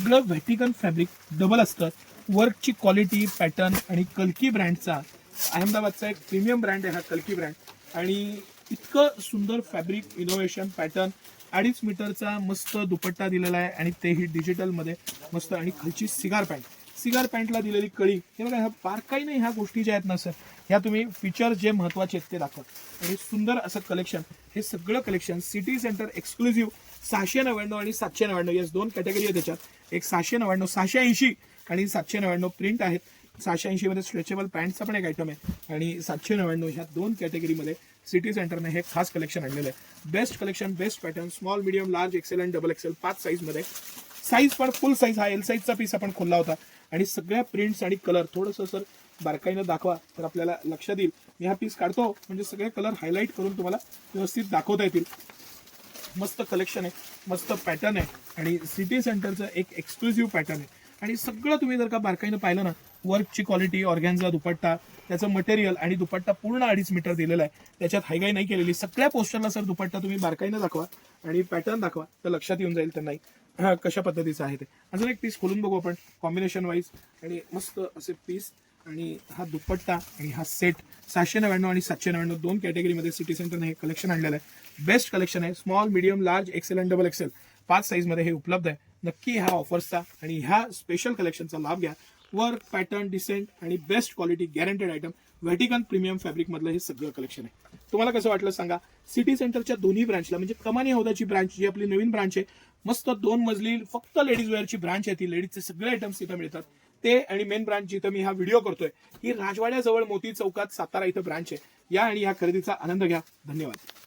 सगळं Vatican fabric double असतं. वर्कची quality, pattern आणि कल्की ब्रँडचा, अहमदाबादचा एक प्रीमियम ब्रँड आहे हा कल्की ब्रँड. आणि इतकं सुंदर फॅब्रिक, इनोव्हेशन, पॅटर्न, 2.5 मीटरचा मस्त दुपट्टा दिलेला आहे आणि तेही डिजिटलमध्ये मस्त. आणि खालची सिगार पॅन्टला दिलेली कळी, हे बघा, ह्या बारकाईने ह्या गोष्टी ज्या आहेत ना सर, ह्या तुम्ही फीचर जे महत्त्वाचे आहेत ते दाखवा. आणि सुंदर असं कलेक्शन, हे सगळं कलेक्शन सिटी सेंटर एक्सक्लुझिव्ह 699 आणि 799 याच दोन कॅटेगरी आहे त्याच्यात. एक 699, 680 आणि 799 प्रिंट आहेत. 680 मध्ये स्ट्रेचेबल पॅन्टचा पण एक आयटम आहे आणि 799 ह्या दोन कॅटेगरीमध्ये सिटी सेंटरने हे खास कलेक्शन आणलेलं आहे. Best collection, best pattern, small, medium, large, XL आणि डबल एक्सेल 5 साईजमध्ये. साईज पण फुल साईज, हा एल साईजचा पीस आपण खोलला होता. आणि सगळ्या प्रिंट्स आणि कलर थोडंसं सर बारकाईनं दाखवा तर आपल्याला लक्षात येईल. मी हा पीस काढतो म्हणजे सगळे कलर हायलाईट करून तुम्हाला व्यवस्थित दाखवता येतील. मस्त कलेक्शन आहे, मस्त पॅटर्न आहे आणि सिटी सेंटरचं एक एक्सक्लुझिव्ह पॅटर्न आहे. आणि सगळं तुम्ही जर का बारकाईनं पाहिलं ना, वर्कची क्वालिटी, ऑर्गॅन्झा दुपट्टा, त्याचं मटेरियल आणि दुपट्टा पूर्ण 2.5 मीटर दिलेला आहे. त्याच्यात हायगाई नाही केलेली. सगळ्या पोस्टरला सर दुपट्टा तुम्ही बारकाईनं दाखवा आणि पॅटर्न दाखवा तर लक्षात येऊन जाईल तर नाही हा कशा पद्धतीचं आहे ते. अजून एक पीस खोलून बघू आपण कॉम्बिनेशन वाईज. आणि मस्त असे पीस आणि हा दुपट्टा आणि हा सेट 699 आणि 799 दोन कॅटेगरीमध्ये सिटी सेंटरने हे कलेक्शन आणलेलं आहे. बेस्ट कलेक्शन आहे. स्मॉल, मीडियम, लार्ज, एक्सेल आणि डबल एक्सेल 5 साईजमध्ये हे उपलब्ध आहे. नक्की ह्या ऑफर्सचा आणि ह्या स्पेशल कलेक्शनचा लाभ घ्या. वर्क, पॅटर्न, डिसेंट आणि best quality guaranteed item, Vatican premium fabric मधलं हे सगळं कलेक्शन आहे. तुम्हाला कसं वाटलं सांगा. सिटी सेंटरच्या दोन्ही ब्रांचला, म्हणजे कमानी हौदाची ब्रांच जी आपली नवीन ब्रांच आहे, मस्त 2 मजली फक्त लेडीज वेअरची ब्रांच आहे ती. लेडीजचे सगळे आयटम्स इथं मिळतात ते. आणि मेन ब्रांच जिथं मी हा व्हिडिओ करतोय ही राजवाड्याजवळ मोती चौकात सातारा इथं ब्रांच आहे. या आणि या खरेदीचा आनंद घ्या. धन्यवाद.